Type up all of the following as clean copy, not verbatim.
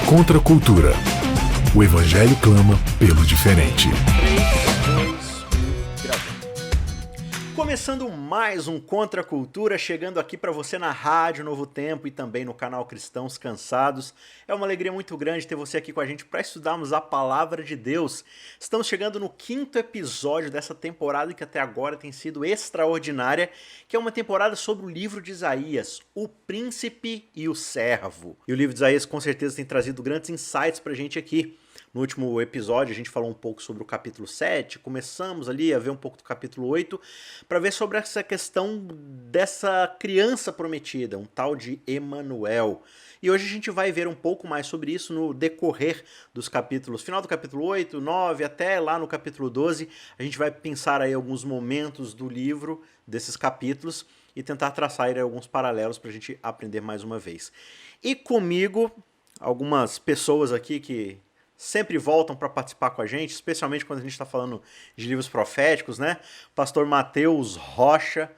Contra a cultura. O Evangelho clama pelo diferente. 3, 2, 1, gravando. Começando mais um Contra a Cultura, chegando aqui para você na Rádio Novo Tempo e também no canal Cristãos Cansados. É uma alegria muito grande ter você aqui com a gente para estudarmos a Palavra de Deus. Estamos chegando no 5º episódio dessa temporada que até agora tem sido extraordinária, que é uma temporada sobre o livro de Isaías, o Príncipe e o Servo. E o livro de Isaías com certeza tem trazido grandes insights para a gente aqui. No último episódio a gente falou um pouco sobre o capítulo 7, começamos ali a ver um pouco do capítulo 8, para ver sobre essa questão dessa criança prometida, um tal de Emanuel. E hoje a gente vai ver um pouco mais sobre isso no decorrer dos capítulos, final do capítulo 8, 9, até lá no capítulo 12, a gente vai pensar aí alguns momentos do livro, desses capítulos, e tentar traçar aí alguns paralelos para a gente aprender mais uma vez. E comigo, algumas pessoas aqui que sempre voltam para participar com a gente, especialmente quando a gente está falando de livros proféticos, né? Pastor Matheus Rocha,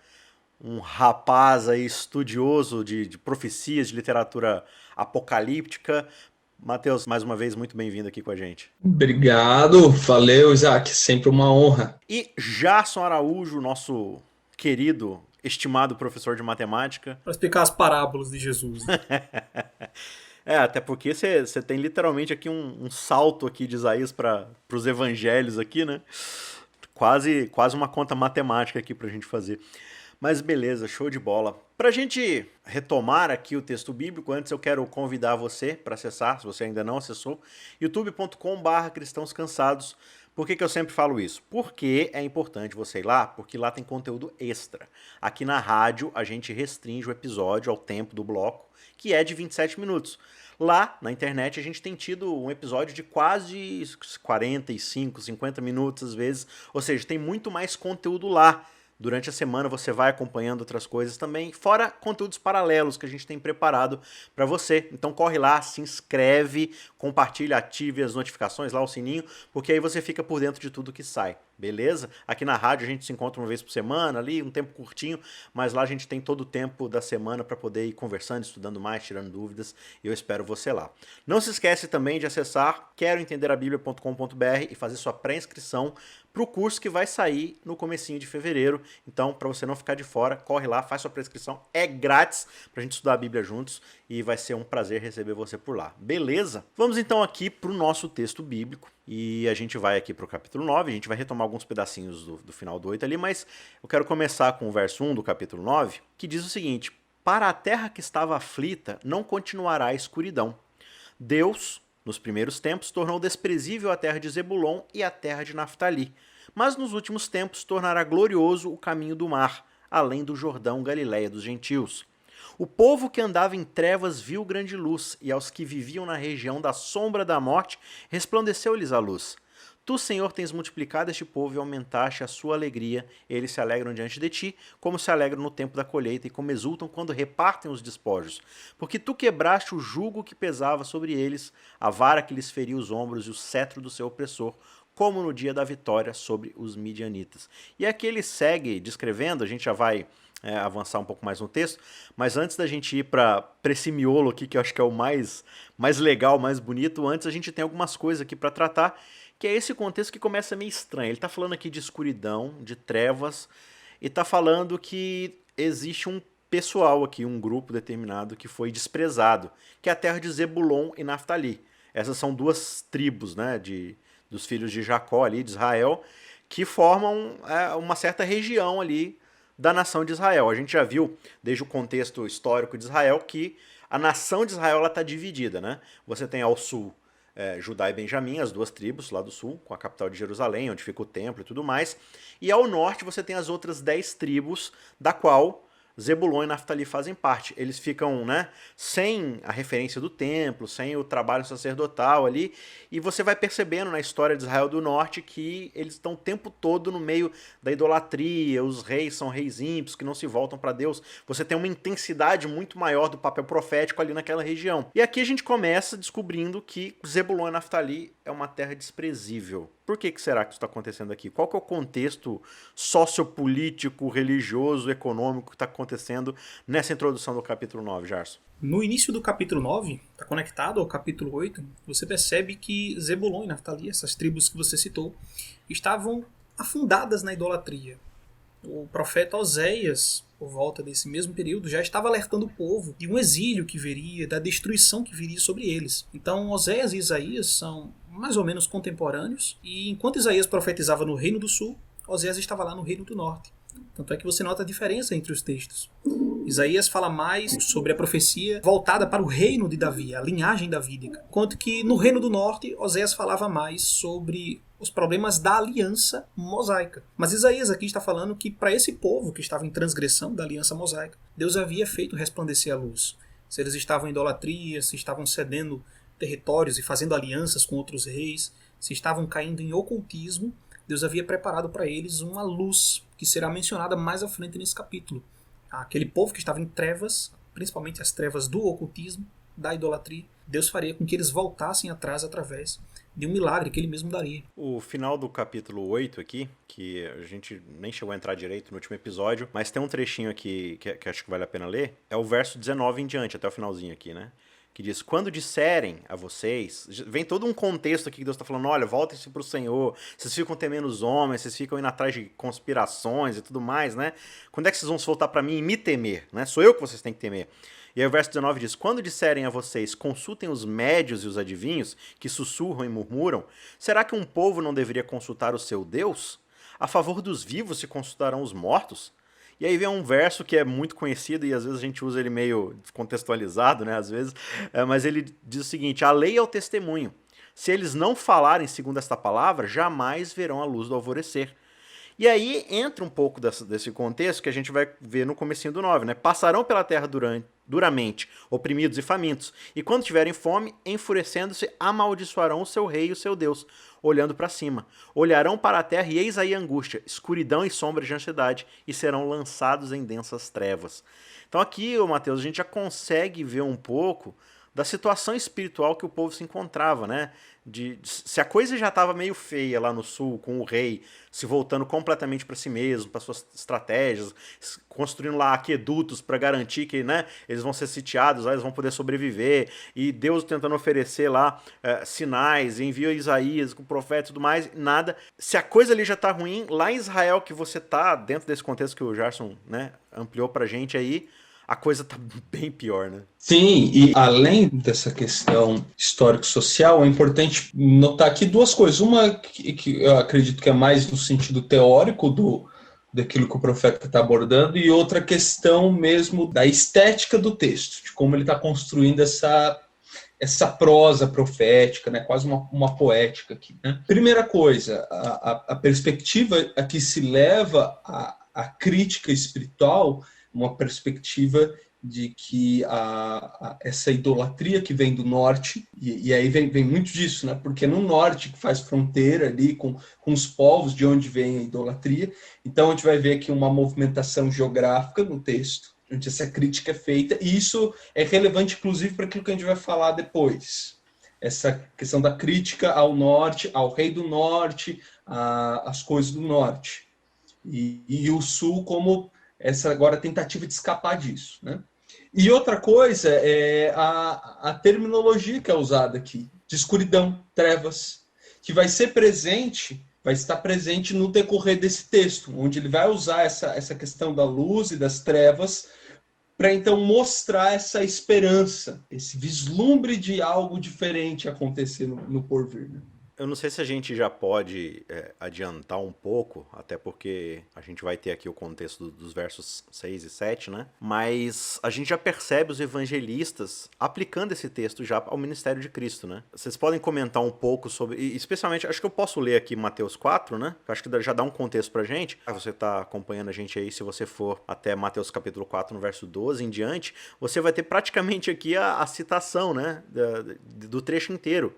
um rapaz aí estudioso de profecias, de literatura apocalíptica. Matheus, mais uma vez, muito bem-vindo aqui com a gente. Obrigado, valeu, Isaac, sempre uma honra. E Jason Araújo, nosso querido, estimado professor de matemática. Para explicar as parábolas de Jesus. Né? Até porque você tem literalmente aqui um salto aqui de Isaías para os evangelhos aqui, né? Quase uma conta matemática aqui pra gente fazer. Mas beleza, show de bola. Pra gente retomar aqui o texto bíblico, antes eu quero convidar você para acessar, se você ainda não acessou, youtube.com/cristãos cansados. Por que eu sempre falo isso? Porque é importante você ir lá, porque lá tem conteúdo extra. Aqui na rádio a gente restringe o episódio ao tempo do bloco, que é de 27 minutos. Lá, na internet, a gente tem tido um episódio de quase 45, 50 minutos às vezes, ou seja, tem muito mais conteúdo lá. Durante a semana você vai acompanhando outras coisas também, fora conteúdos paralelos que a gente tem preparado para você. Então corre lá, se inscreve, compartilha, ative as notificações lá, o sininho, porque aí você fica por dentro de tudo que sai, beleza? Aqui na rádio a gente se encontra uma vez por semana, ali um tempo curtinho, mas lá a gente tem todo o tempo da semana para poder ir conversando, estudando mais, tirando dúvidas, e eu espero você lá. Não se esquece também de acessar queroentenderabiblia.com.br e fazer sua pré-inscrição para o curso que vai sair no comecinho de fevereiro. Então, para você não ficar de fora, corre lá, faz sua prescrição, é grátis para a gente estudar a Bíblia juntos e vai ser um prazer receber você por lá. Beleza? Vamos então aqui para o nosso texto bíblico e a gente vai aqui para o capítulo 9, a gente vai retomar alguns pedacinhos do final do 8 ali, mas eu quero começar com o verso 1 do capítulo 9, que diz o seguinte: para a terra que estava aflita não continuará a escuridão. Deus, nos primeiros tempos, tornou desprezível a terra de Zebulon e a terra de Naftali, mas nos últimos tempos tornará glorioso o caminho do mar, além do Jordão, Galileia dos gentios. O povo que andava em trevas viu grande luz, e aos que viviam na região da sombra da morte resplandeceu-lhes a luz. Tu, Senhor, tens multiplicado este povo e aumentaste a sua alegria. Eles se alegram diante de ti, como se alegram no tempo da colheita e como exultam quando repartem os despojos. Porque tu quebraste o jugo que pesava sobre eles, a vara que lhes feria os ombros e o cetro do seu opressor, como no dia da vitória sobre os midianitas. E aqui ele segue descrevendo, a gente já vai avançar um pouco mais no texto, mas antes da gente ir para esse miolo aqui, que eu acho que é o mais legal, mais bonito, antes a gente tem algumas coisas aqui para tratar, que é esse contexto que começa meio estranho. Ele está falando aqui de escuridão, de trevas, e está falando que existe um pessoal aqui, um grupo determinado que foi desprezado, que é a terra de Zebulon e Naftali. Essas são duas tribos, né, dos filhos de Jacó ali, de Israel, que formam uma certa região ali da nação de Israel. A gente já viu, desde o contexto histórico de Israel, que a nação de Israel está dividida, né? Você tem ao sul Judá e Benjamim, as duas tribos lá do sul, com a capital de Jerusalém, onde fica o templo e tudo mais. E ao norte você tem as outras 10 tribos, da qual Zebulon e Naftali fazem parte. Eles ficam, né, sem a referência do templo, sem o trabalho sacerdotal ali, e você vai percebendo na história de Israel do Norte que eles estão o tempo todo no meio da idolatria, os reis são reis ímpios que não se voltam para Deus. Você tem uma intensidade muito maior do papel profético ali naquela região. E aqui a gente começa descobrindo que Zebulon e Naftali é uma terra desprezível. Por que será que isso está acontecendo aqui? Qual que é o contexto sociopolítico, religioso, econômico que está acontecendo nessa introdução do capítulo 9, Jarson? No início do capítulo 9, está conectado ao capítulo 8, você percebe que Zebulon e Naftali, essas tribos que você citou, estavam afundadas na idolatria. O profeta Oséias, por volta desse mesmo período, já estava alertando o povo de um exílio que viria, da destruição que viria sobre eles. Então Oséias e Isaías são mais ou menos contemporâneos, e enquanto Isaías profetizava no Reino do Sul, Oséias estava lá no Reino do Norte. Tanto é que você nota a diferença entre os textos. Isaías fala mais sobre a profecia voltada para o reino de Davi, a linhagem davídica, enquanto que no Reino do Norte, Oséias falava mais sobre os problemas da aliança mosaica. Mas Isaías aqui está falando que para esse povo que estava em transgressão da aliança mosaica, Deus havia feito resplandecer a luz. Se eles estavam em idolatria, se estavam cedendo territórios e fazendo alianças com outros reis, se estavam caindo em ocultismo, Deus havia preparado para eles uma luz que será mencionada mais à frente nesse capítulo. Aquele povo que estava em trevas, principalmente as trevas do ocultismo, da idolatria, Deus faria com que eles voltassem atrás através de um milagre que ele mesmo daria. O final do capítulo 8 aqui, que a gente nem chegou a entrar direito no último episódio, mas tem um trechinho aqui que acho que vale a pena ler, é o verso 19 em diante, até o finalzinho aqui, né? Que diz, quando disserem a vocês, vem todo um contexto aqui que Deus está falando, olha, voltem-se para o Senhor, vocês ficam temendo os homens, vocês ficam indo atrás de conspirações e tudo mais, né? Quando é que vocês vão se voltar para mim e me temer, né? Sou eu que vocês têm que temer. E aí o verso 19 diz, quando disserem a vocês, consultem os médios e os adivinhos, que sussurram e murmuram, será que um povo não deveria consultar o seu Deus? A favor dos vivos se consultarão os mortos? E aí vem um verso que é muito conhecido e às vezes a gente usa ele meio contextualizado, né, às vezes, mas ele diz o seguinte, a lei é o testemunho. Se eles não falarem segundo esta palavra, jamais verão a luz do alvorecer. E aí entra um pouco desse contexto que a gente vai ver no comecinho do 9, né? Passarão pela terra duramente, oprimidos e famintos, e quando tiverem fome, enfurecendo-se, amaldiçoarão o seu rei e o seu Deus, olhando para cima. Olharão para a terra e eis aí angústia, escuridão e sombra de ansiedade, e serão lançados em densas trevas. Então aqui, Mateus, a gente já consegue ver um pouco da situação espiritual que o povo se encontrava, né? Se a coisa já estava meio feia lá no sul, com o rei se voltando completamente para si mesmo, para suas estratégias, construindo lá aquedutos para garantir que, né, eles vão ser sitiados, lá eles vão poder sobreviver, e Deus tentando oferecer lá sinais, envia Isaías com o profeta e tudo mais, nada. Se a coisa ali já está ruim, lá em Israel, que você está dentro desse contexto que o Jarson, né, ampliou para a gente aí, a coisa tá bem pior, né? Sim, e além dessa questão histórico-social, é importante notar aqui duas coisas. Uma que eu acredito que é mais no sentido teórico daquilo que o profeta está abordando, e outra questão mesmo da estética do texto, de como ele está construindo essa prosa profética, né? Quase uma poética aqui, né? Primeira coisa, a perspectiva a que se leva a crítica espiritual, uma perspectiva de que essa idolatria que vem do norte, e aí vem muito disso, né? Porque no norte, que faz fronteira ali com os povos de onde vem a idolatria, então a gente vai ver aqui uma movimentação geográfica no texto, onde essa crítica é feita, e isso é relevante, inclusive, para aquilo que a gente vai falar depois. Essa questão da crítica ao norte, ao rei do norte, às coisas do norte. E o sul como essa agora tentativa de escapar disso, né? E outra coisa é a terminologia que é usada aqui, de escuridão, trevas, que vai estar presente no decorrer desse texto, onde ele vai usar essa questão da luz e das trevas para então mostrar essa esperança, esse vislumbre de algo diferente acontecer no porvir, né? Eu não sei se a gente já pode adiantar um pouco, até porque a gente vai ter aqui o contexto dos versos 6 e 7, né? Mas a gente já percebe os evangelistas aplicando esse texto já ao ministério de Cristo, né? Vocês podem comentar um pouco sobre, e especialmente, acho que eu posso ler aqui Mateus 4, né? Eu acho que já dá um contexto pra gente. Você tá acompanhando a gente aí, se você for até Mateus capítulo 4, no verso 12 em diante, você vai ter praticamente aqui a citação, né? Do trecho inteiro.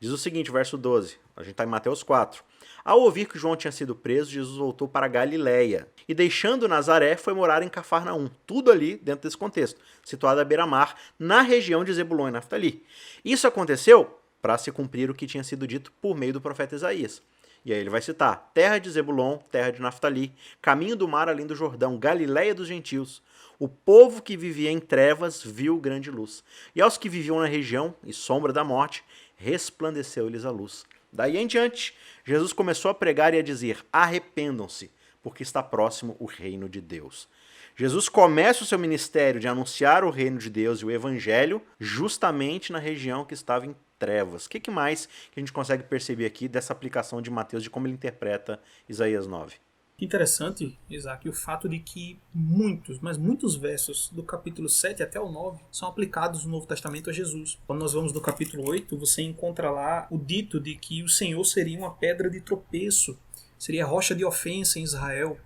Diz o seguinte, verso 12, a gente está em Mateus 4. Ao ouvir que João tinha sido preso, Jesus voltou para Galiléia e, deixando Nazaré, foi morar em Cafarnaum. Tudo ali dentro desse contexto, situado à beira-mar, na região de Zebulon e Naftali. Isso aconteceu para se cumprir o que tinha sido dito por meio do profeta Isaías. E aí ele vai citar: terra de Zebulon, terra de Naftali, caminho do mar além do Jordão, Galiléia dos gentios. O povo que vivia em trevas viu grande luz. E aos que viviam na região e sombra da morte, resplandeceu-lhes a luz. Daí em diante, Jesus começou a pregar e a dizer: arrependam-se, porque está próximo o reino de Deus. Jesus começa o seu ministério de anunciar o reino de Deus e o evangelho justamente na região que estava em trevas. O que mais que a gente consegue perceber aqui dessa aplicação de Mateus, de como ele interpreta Isaías 9? Interessante, Isaac, o fato de que muitos versos do capítulo 7 até o 9 são aplicados no Novo Testamento a Jesus. Quando nós vamos do capítulo 8, você encontra lá o dito de que o Senhor seria uma pedra de tropeço, seria rocha de ofensa em Israel.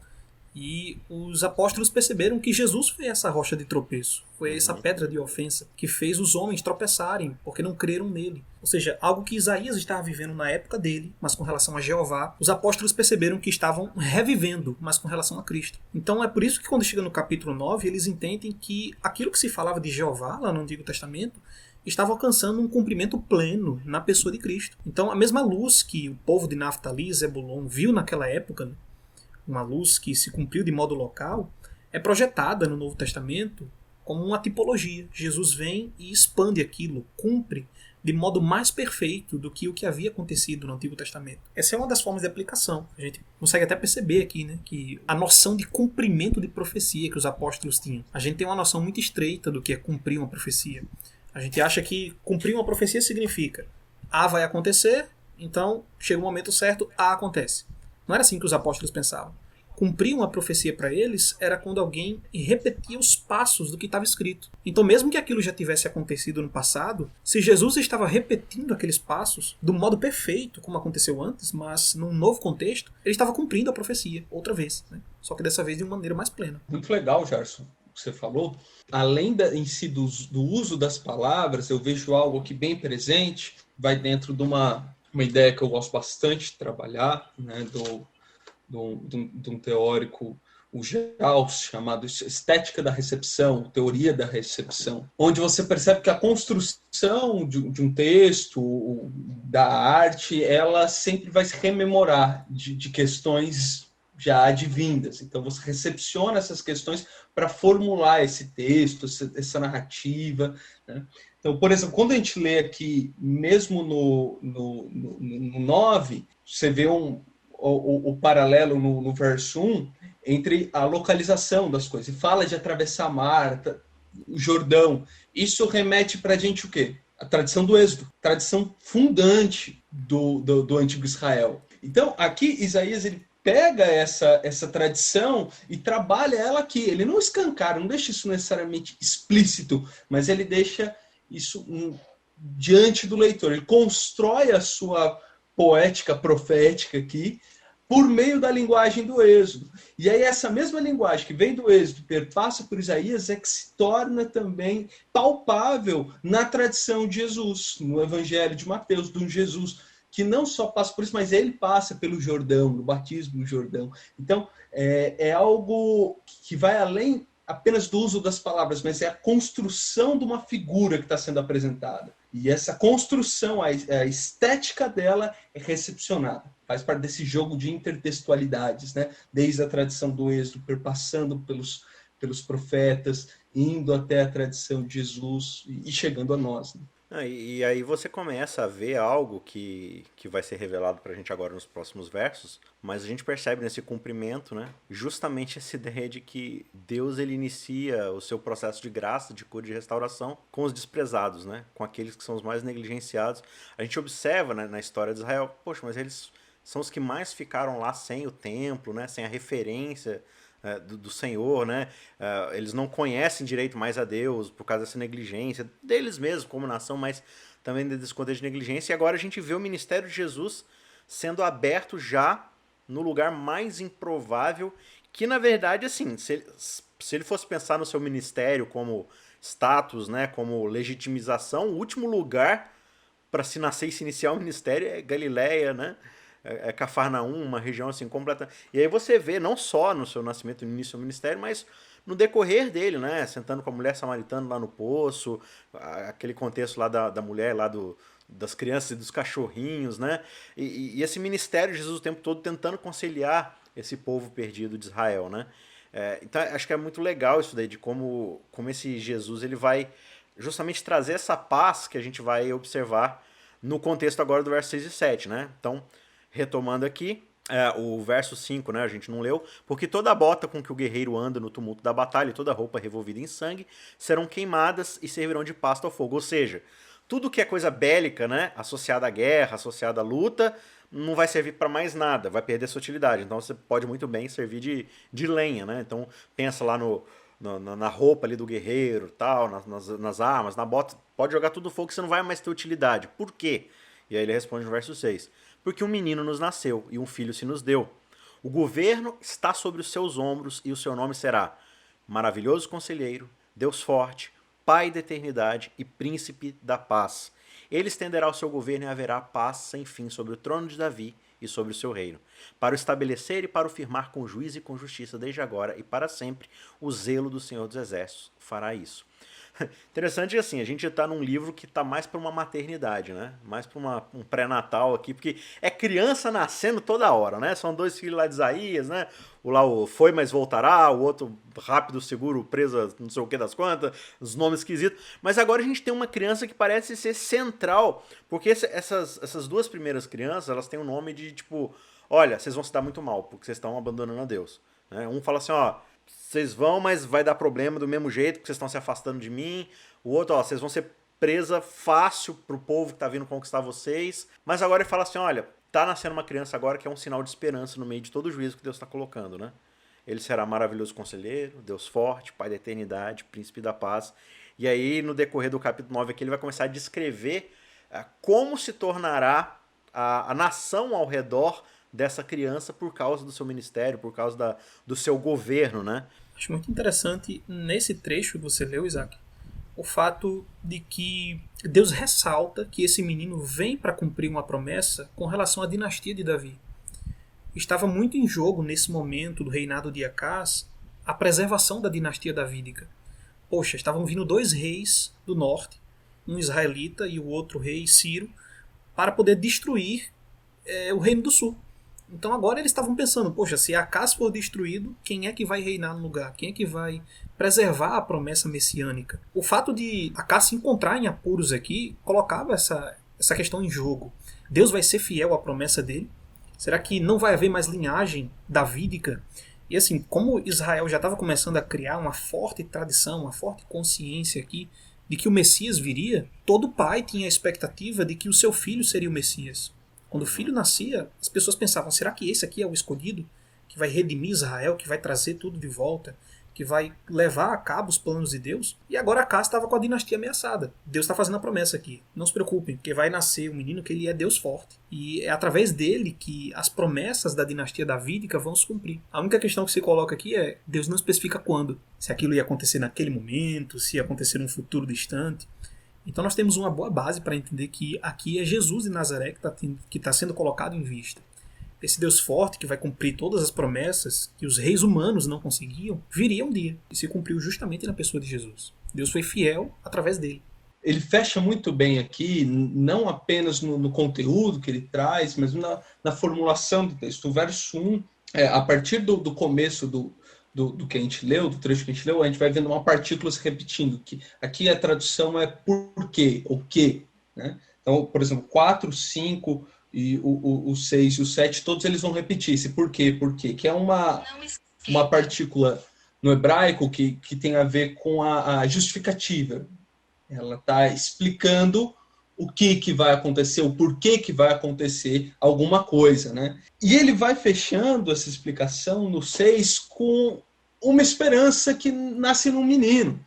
E os apóstolos perceberam que Jesus foi essa rocha de tropeço, foi essa pedra de ofensa que fez os homens tropeçarem, porque não creram nele. Ou seja, algo que Isaías estava vivendo na época dele, mas com relação a Jeová, os apóstolos perceberam que estavam revivendo, mas com relação a Cristo. Então é por isso que quando chega no capítulo 9, eles entendem que aquilo que se falava de Jeová, lá no Antigo Testamento, estava alcançando um cumprimento pleno na pessoa de Cristo. Então a mesma luz que o povo de Naftali e Zebulon viu naquela época, uma luz que se cumpriu de modo local, é projetada no Novo Testamento como uma tipologia. Jesus vem e expande aquilo, cumpre de modo mais perfeito do que o que havia acontecido no Antigo Testamento. Essa é uma das formas de aplicação. A gente consegue até perceber aqui, né, que a noção de cumprimento de profecia que os apóstolos tinham. A gente tem uma noção muito estreita do que é cumprir uma profecia. A gente acha que cumprir uma profecia significa A vai acontecer, então chega o momento certo, A acontece. Não era assim que os apóstolos pensavam. Cumprir uma profecia para eles era quando alguém repetia os passos do que estava escrito. Então, mesmo que aquilo já tivesse acontecido no passado, se Jesus estava repetindo aqueles passos do modo perfeito, como aconteceu antes, mas num novo contexto, ele estava cumprindo a profecia outra vez, né? Só que dessa vez de uma maneira mais plena. Muito legal, Gerson, o que você falou. Além em si do uso das palavras, eu vejo algo aqui bem presente, vai dentro de uma ideia que eu gosto bastante de trabalhar, né, de um teórico, o Gauss, chamado Estética da Recepção, Teoria da Recepção, onde você percebe que a construção de um texto, da arte, ela sempre vai se rememorar de questões já advindas. Então você recepciona essas questões para formular esse texto, essa narrativa, né? Então, por exemplo, quando a gente lê aqui, mesmo no 9, você vê o paralelo no verso 1 entre a localização das coisas. E fala de atravessar mar, o Jordão. Isso remete para a gente o quê? A tradição do Êxodo, tradição fundante do antigo Israel. Então, aqui, Isaías, ele pega essa tradição e trabalha ela aqui. Ele não escancara, não deixa isso necessariamente explícito, mas ele deixa isso diante do leitor. Ele constrói a sua poética profética aqui por meio da linguagem do Êxodo. E aí essa mesma linguagem que vem do Êxodo, perpassa por Isaías, é que se torna também palpável na tradição de Jesus, no Evangelho de Mateus, de um Jesus que não só passa por isso, mas ele passa pelo Jordão, no batismo no Jordão. Então, é algo que vai além apenas do uso das palavras, mas é a construção de uma figura que está sendo apresentada. E essa construção, a estética dela é recepcionada. Faz parte desse jogo de intertextualidades, né? Desde a tradição do Êxodo, perpassando pelos profetas, indo até a tradição de Jesus e chegando a nós, né? E aí você começa a ver algo que vai ser revelado pra gente agora nos próximos versos, mas a gente percebe nesse cumprimento, né, justamente essa ideia de que Deus ele inicia o seu processo de graça, de cura e de restauração com os desprezados, né, com aqueles que são os mais negligenciados. A gente observa, né, na história de Israel, poxa, mas eles são os que mais ficaram lá sem o templo, né, sem a referência do Senhor, né? Eles não conhecem direito mais a Deus por causa dessa negligência deles mesmos como nação, mas também desse contexto de negligência. E agora a gente vê o ministério de Jesus sendo aberto já no lugar mais improvável, que na verdade, assim, se ele fosse pensar no seu ministério como status, né, como legitimização, o último lugar para se nascer e se iniciar o ministério é Galiléia, né? É Cafarnaum, uma região assim completa. E aí você vê, não só no seu nascimento, no início do ministério, mas no decorrer dele, né? Sentando com a mulher samaritana lá no poço, aquele contexto lá da mulher lá do das crianças e dos cachorrinhos, né? E esse ministério de Jesus o tempo todo tentando conciliar esse povo perdido de Israel, né? Então acho que é muito legal isso daí, de como esse Jesus ele vai justamente trazer essa paz que a gente vai observar no contexto agora do verso 6 e 7, né? Então, retomando aqui, o verso 5, né, a gente não leu, porque toda a bota com que o guerreiro anda no tumulto da batalha e toda a roupa revolvida em sangue serão queimadas e servirão de pasto ao fogo. Ou seja, tudo que é coisa bélica, né, associada à guerra, associada à luta, não vai servir para mais nada, vai perder sua utilidade. Então você pode muito bem servir de lenha, né? Então pensa lá na roupa ali do guerreiro, tal, nas armas, na bota, pode jogar tudo no fogo que você não vai mais ter utilidade. Por quê? E aí ele responde no verso 6. Porque um menino nos nasceu e um filho se nos deu. O governo está sobre os seus ombros e o seu nome será Maravilhoso Conselheiro, Deus Forte, Pai da Eternidade e Príncipe da Paz. Ele estenderá o seu governo e haverá paz sem fim sobre o trono de Davi e sobre o seu reino, para o estabelecer e para o firmar com juízo e com justiça desde agora e para sempre. O zelo do Senhor dos Exércitos fará isso. Interessante assim, a gente está num livro que está mais para uma maternidade, né? Mais para um pré-natal aqui, porque é criança nascendo toda hora, né? São 2 filhos lá de Isaías, né? O foi, mas voltará, o outro rápido, seguro, presa, não sei o que das quantas, os nomes esquisitos. Mas agora a gente tem uma criança que parece ser central, porque essas 2 primeiras crianças, elas têm um nome de tipo, olha, vocês vão se dar muito mal, porque vocês estão abandonando a Deus. Né? Um fala assim, ó, vocês vão, mas vai dar problema do mesmo jeito, porque vocês estão se afastando de mim. O outro, ó, vocês vão ser presa fácil pro povo que tá vindo conquistar vocês. Mas agora ele fala assim, olha, tá nascendo uma criança agora que é um sinal de esperança no meio de todo o juízo que Deus está colocando, né? Ele será maravilhoso conselheiro, Deus forte, Pai da eternidade, Príncipe da paz. E aí, no decorrer do capítulo 9 aqui, ele vai começar a descrever como se tornará a nação ao redor dessa criança por causa do seu ministério, por causa do seu governo, né? Acho muito interessante nesse trecho que você leu, Isaac, o fato de que Deus ressalta que esse menino vem para cumprir uma promessa com relação à dinastia de Davi. Estava muito em jogo nesse momento do reinado de Acás a preservação da dinastia davídica. Poxa, estavam vindo 2 reis do norte, um israelita e o outro rei Ciro, para poder destruir o reino do sul. Então agora eles estavam pensando, poxa, se Acás for destruído, quem é que vai reinar no lugar? Quem é que vai preservar a promessa messiânica? O fato de Acás se encontrar em apuros aqui colocava essa questão em jogo. Deus vai ser fiel à promessa dele? Será que não vai haver mais linhagem davídica? E assim, como Israel já estava começando a criar uma forte tradição, uma forte consciência aqui de que o Messias viria, todo pai tinha a expectativa de que o seu filho seria o Messias. Quando o filho nascia, as pessoas pensavam, será que esse aqui é o escolhido? Que vai redimir Israel, que vai trazer tudo de volta, que vai levar a cabo os planos de Deus? E agora Acás estava com a dinastia ameaçada. Deus está fazendo a promessa aqui. Não se preocupem, porque vai nascer um menino que ele é Deus forte. E é através dele que as promessas da dinastia davídica vão se cumprir. A única questão que se coloca aqui é, Deus não especifica quando. Se aquilo ia acontecer naquele momento, se ia acontecer num futuro distante. Então nós temos uma boa base para entender que aqui é Jesus de Nazaré que está sendo colocado em vista. Esse Deus forte que vai cumprir todas as promessas que os reis humanos não conseguiam, viria um dia e se cumpriu justamente na pessoa de Jesus. Deus foi fiel através dele. Ele fecha muito bem aqui, não apenas no conteúdo que ele traz, mas na formulação do texto. O verso 1, a partir do começo do que a gente leu, do trecho que a gente leu, a gente vai vendo uma partícula se repetindo, que aqui a tradução é por quê, o quê, né? Então, por exemplo, 4, 5 e o 6 e o 7, todos eles vão repetir esse por quê, que é uma partícula no hebraico que tem a ver com a justificativa. Ela está explicando o que vai acontecer, o porquê que vai acontecer alguma coisa, né? E ele vai fechando essa explicação no 6 com uma esperança que nasce num menino.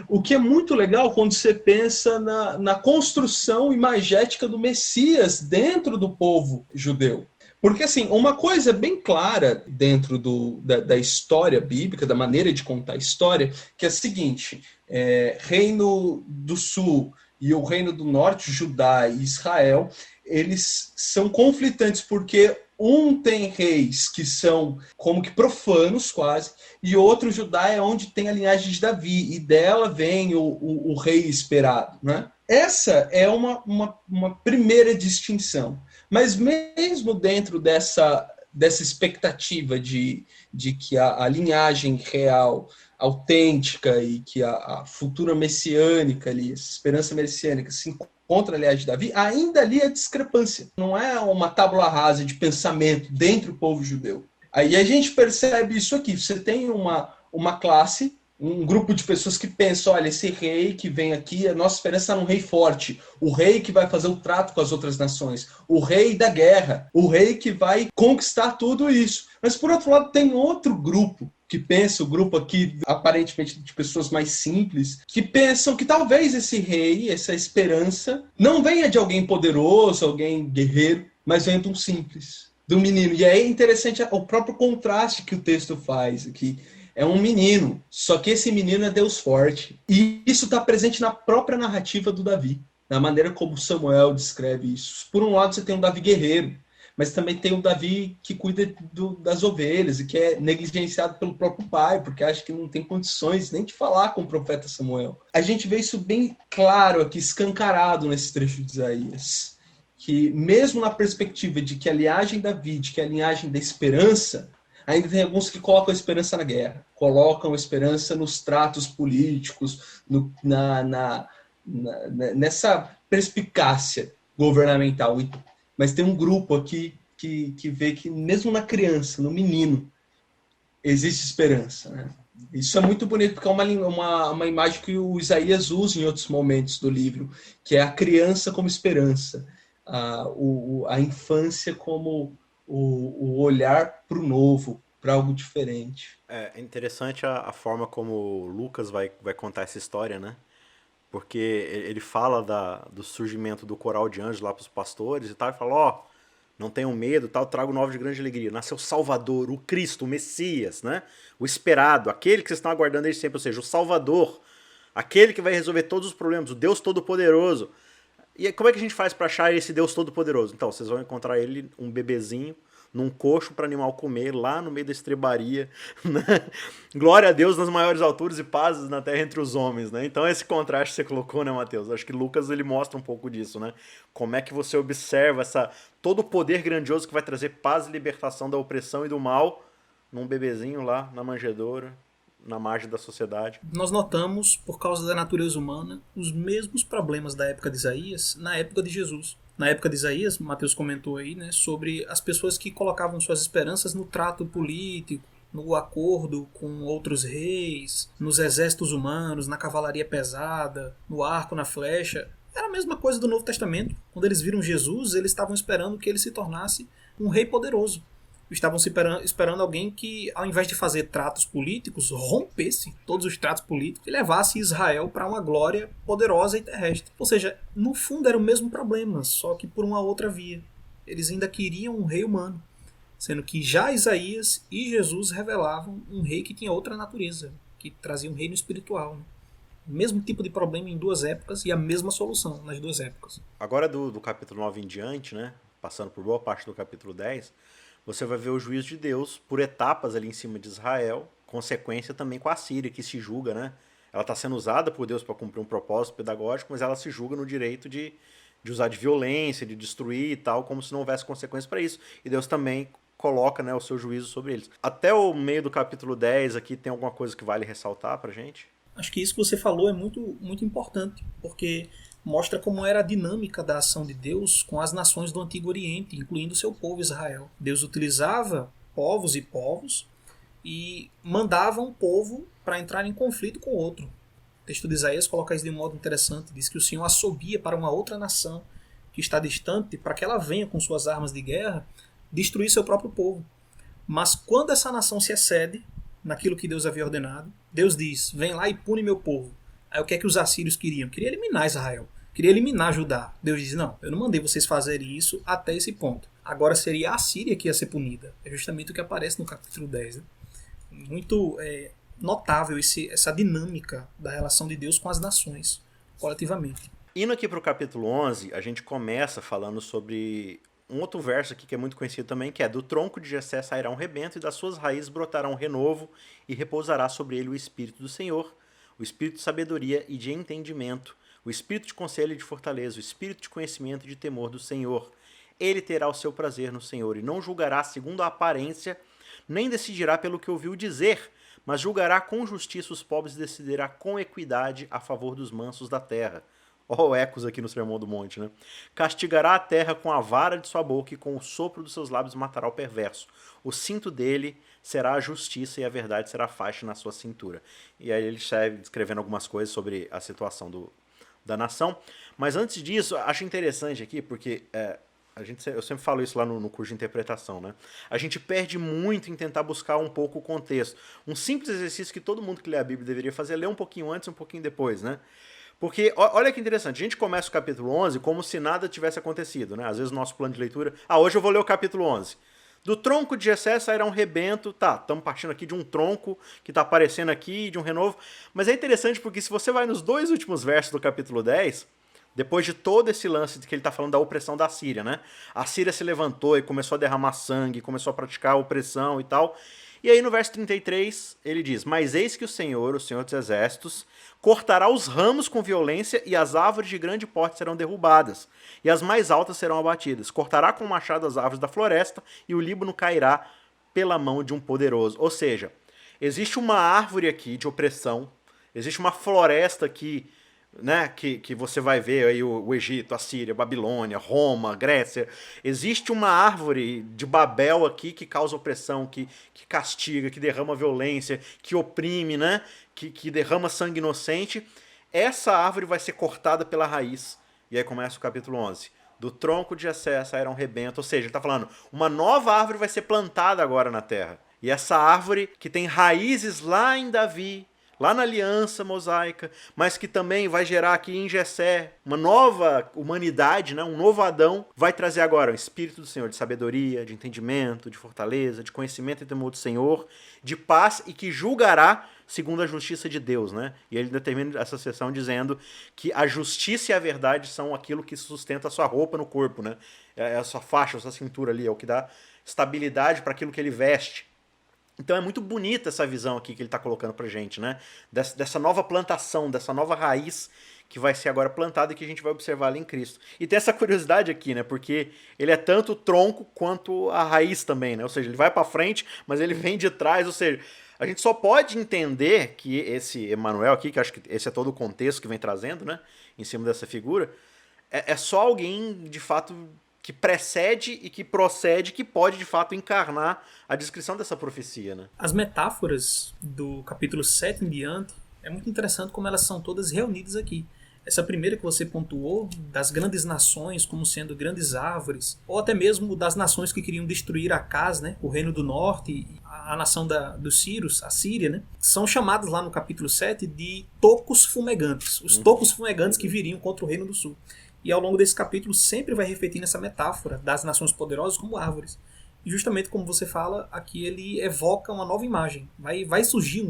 O que é muito legal quando você pensa na construção imagética do Messias dentro do povo judeu. Porque, assim, uma coisa bem clara dentro da história bíblica, da maneira de contar a história, que é a seguinte, Reino do Sul e o Reino do Norte, Judá e Israel, eles são conflitantes porque um tem reis que são como que profanos quase, e outro, Judá, é onde tem a linhagem de Davi, e dela vem o rei esperado, né? essa é uma primeira distinção. Mas mesmo dentro dessa expectativa de que a linhagem real, autêntica e que a futura messiânica, ali, essa esperança messiânica se encontra, aliás, de Davi, ainda ali é discrepância. Não é uma tábula rasa de pensamento dentro do povo judeu. Aí a gente percebe isso aqui. Você tem uma classe, um grupo de pessoas que pensam, olha, esse rei que vem aqui, a nossa esperança é num rei forte, o rei que vai fazer o trato com as outras nações, o rei da guerra, o rei que vai conquistar tudo isso. Mas, por outro lado, tem outro grupo que pensa, o grupo aqui, aparentemente de pessoas mais simples, que pensam que talvez esse rei, essa esperança, não venha de alguém poderoso, alguém guerreiro, mas venha de um simples, do menino. E aí é interessante o próprio contraste que o texto faz aqui. É um menino, só que esse menino é Deus forte. E isso está presente na própria narrativa do Davi, na maneira como Samuel descreve isso. Por um lado, você tem um Davi guerreiro, mas também tem um Davi que cuida das ovelhas e que é negligenciado pelo próprio pai, porque acha que não tem condições nem de falar com o profeta Samuel. A gente vê isso bem claro aqui, escancarado nesse trecho de Isaías, que mesmo na perspectiva de que a linhagem da Davi, que é a linhagem da esperança, ainda tem alguns que colocam a esperança na guerra, colocam a esperança nos tratos políticos, nessa perspicácia governamental. Mas tem um grupo aqui que vê que mesmo na criança, no menino, existe esperança. Né? Isso é muito bonito, porque é uma imagem que o Isaías usa em outros momentos do livro, que é a criança como esperança, a infância como o olhar para o novo, para algo diferente. É interessante a forma como Lucas vai contar essa história, né? Porque ele fala do surgimento do coral de anjos lá para os pastores e tal, e fala, não tenham medo, tal, trago novo de grande alegria. Nasceu o Salvador, o Cristo, o Messias, né? O esperado, aquele que vocês estão aguardando desde sempre, ou seja, o Salvador, aquele que vai resolver todos os problemas, o Deus Todo-Poderoso. E como é que a gente faz para achar esse Deus Todo-Poderoso? Então, vocês vão encontrar ele, um bebezinho, num coxo para animal comer, lá no meio da estrebaria. Né? Glória a Deus nas maiores alturas e paz na terra entre os homens. Né? Então esse contraste que você colocou, né, Mateus? Acho que Lucas ele mostra um pouco disso. Né? Como é que você observa todo o poder grandioso que vai trazer paz e libertação da opressão e do mal num bebezinho lá na manjedoura, na margem da sociedade. Nós notamos, por causa da natureza humana, os mesmos problemas da época de Isaías na época de Jesus. Na época de Isaías, Mateus comentou aí, né, sobre as pessoas que colocavam suas esperanças no trato político, no acordo com outros reis, nos exércitos humanos, na cavalaria pesada, no arco, na flecha. Era a mesma coisa do Novo Testamento. Quando eles viram Jesus, eles estavam esperando que ele se tornasse um rei poderoso. Estavam esperando alguém que, ao invés de fazer tratos políticos, rompesse todos os tratos políticos e levasse Israel para uma glória poderosa e terrestre. Ou seja, no fundo era o mesmo problema, só que por uma outra via. Eles ainda queriam um rei humano, sendo que já Isaías e Jesus revelavam um rei que tinha outra natureza, que trazia um reino espiritual. Né? O mesmo tipo de problema em duas épocas e a mesma solução nas duas épocas. Agora do capítulo 9 em diante, né, passando por boa parte do capítulo 10, você vai ver o juízo de Deus por etapas ali em cima de Israel, consequência também com a Síria, que se julga, né? Ela está sendo usada por Deus para cumprir um propósito pedagógico, mas ela se julga no direito de usar de violência, de destruir e tal, como se não houvesse consequências para isso. E Deus também coloca, né, o seu juízo sobre eles. Até o meio do capítulo 10 aqui tem alguma coisa que vale ressaltar para gente? Acho que isso que você falou é muito, muito importante, porque mostra como era a dinâmica da ação de Deus com as nações do Antigo Oriente, incluindo o seu povo Israel. Deus utilizava povos e mandava um povo para entrar em conflito com outro. O texto de Isaías coloca isso de um modo interessante. Diz que o Senhor assobia para uma outra nação que está distante para que ela venha com suas armas de guerra destruir seu próprio povo. Mas quando essa nação se excede naquilo que Deus havia ordenado, Deus diz, vem lá e pune meu povo. Aí o que é que os assírios queriam? Queria eliminar Israel. Queria eliminar Judá. Deus diz, não, eu não mandei vocês fazerem isso até esse ponto. Agora seria a Síria que ia ser punida. É justamente o que aparece no capítulo 10. Né? Muito notável essa dinâmica da relação de Deus com as nações, coletivamente. Indo aqui para o capítulo 11, a gente começa falando sobre um outro verso aqui que é muito conhecido também, que é do tronco de Jessé sairá um rebento e das suas raízes brotará um renovo e repousará sobre ele o Espírito do Senhor, o Espírito de sabedoria e de entendimento, o o espírito de conselho e de fortaleza, o espírito de conhecimento e de temor do Senhor. Ele terá o seu prazer no Senhor e não julgará segundo a aparência, nem decidirá pelo que ouviu dizer, mas julgará com justiça os pobres e decidirá com equidade a favor dos mansos da terra. Ó, ecos aqui no Sermão do Monte, né? Castigará a terra com a vara de sua boca e com o sopro dos seus lábios matará o perverso. O cinto dele será a justiça e a verdade será a faixa na sua cintura. E aí ele segue descrevendo algumas coisas sobre a situação da nação. Mas antes disso, acho interessante aqui, porque eu sempre falo isso lá no curso de interpretação, né? A gente perde muito em tentar buscar um pouco o contexto. Um simples exercício que todo mundo que lê a Bíblia deveria fazer é ler um pouquinho antes e um pouquinho depois, né? Porque, olha que interessante, a gente começa o capítulo 11 como se nada tivesse acontecido, né? Às vezes o nosso plano de leitura... hoje eu vou ler o capítulo 11. Do tronco de Jessé sairá um rebento. Tá, estamos partindo aqui de um tronco que está aparecendo aqui, de um renovo. Mas é interessante porque se você vai nos 2 últimos versos do capítulo 10, depois de todo esse lance de que ele está falando da opressão da Síria, né? A Síria se levantou e começou a derramar sangue, começou a praticar a opressão e tal. E aí no verso 33 ele diz: mas eis que o Senhor dos exércitos, cortará os ramos com violência e as árvores de grande porte serão derrubadas, e as mais altas serão abatidas. Cortará com o machado as árvores da floresta e o Líbano cairá pela mão de um poderoso. Ou seja, existe uma árvore aqui de opressão, existe uma floresta aqui, né, que você vai ver aí o Egito, a Síria, a Babilônia, Roma, Grécia. Existe uma árvore de Babel aqui que causa opressão, que castiga, que derrama violência, que oprime, né, que derrama sangue inocente. Essa árvore vai ser cortada pela raiz. E aí começa o capítulo 11. Do tronco de Jessé sairá um rebento. Ou seja, ele está falando, uma nova árvore vai ser plantada agora na terra. E essa árvore que tem raízes lá em Davi, lá na aliança mosaica, mas que também vai gerar aqui em Jessé uma nova humanidade, né? Um novo Adão, vai trazer agora o Espírito do Senhor de sabedoria, de entendimento, de fortaleza, de conhecimento e temor do Senhor, de paz, e que julgará segundo a justiça de Deus, né? E ele determina essa seção dizendo que a justiça e a verdade são aquilo que sustenta a sua roupa no corpo, né? É a sua faixa, a sua cintura ali, é o que dá estabilidade para aquilo que ele veste. Então é muito bonita essa visão aqui que ele está colocando pra gente, né? Dessa nova plantação, dessa nova raiz que vai ser agora plantada e que a gente vai observar ali em Cristo. E tem essa curiosidade aqui, né? Porque ele é tanto o tronco quanto a raiz também, né? Ou seja, ele vai para frente, mas ele vem de trás. Ou seja, a gente só pode entender que esse Emanuel aqui, que acho que esse é todo o contexto que vem trazendo, né? Em cima dessa figura, é só alguém, de fato, que precede e que procede, que pode de fato encarnar a descrição dessa profecia, né? As metáforas do capítulo 7 em diante, é muito interessante como elas são todas reunidas aqui. Essa primeira que você pontuou, das grandes nações como sendo grandes árvores, ou até mesmo das nações que queriam destruir Acaz, né? O reino do norte, a nação dos Sírios, a Síria, né? São chamados lá no capítulo 7 de tocos fumegantes. Os tocos fumegantes que viriam contra o reino do sul. E ao longo desse capítulo sempre vai refletir nessa metáfora das nações poderosas como árvores. E justamente como você fala, aqui ele evoca uma nova imagem. Vai surgir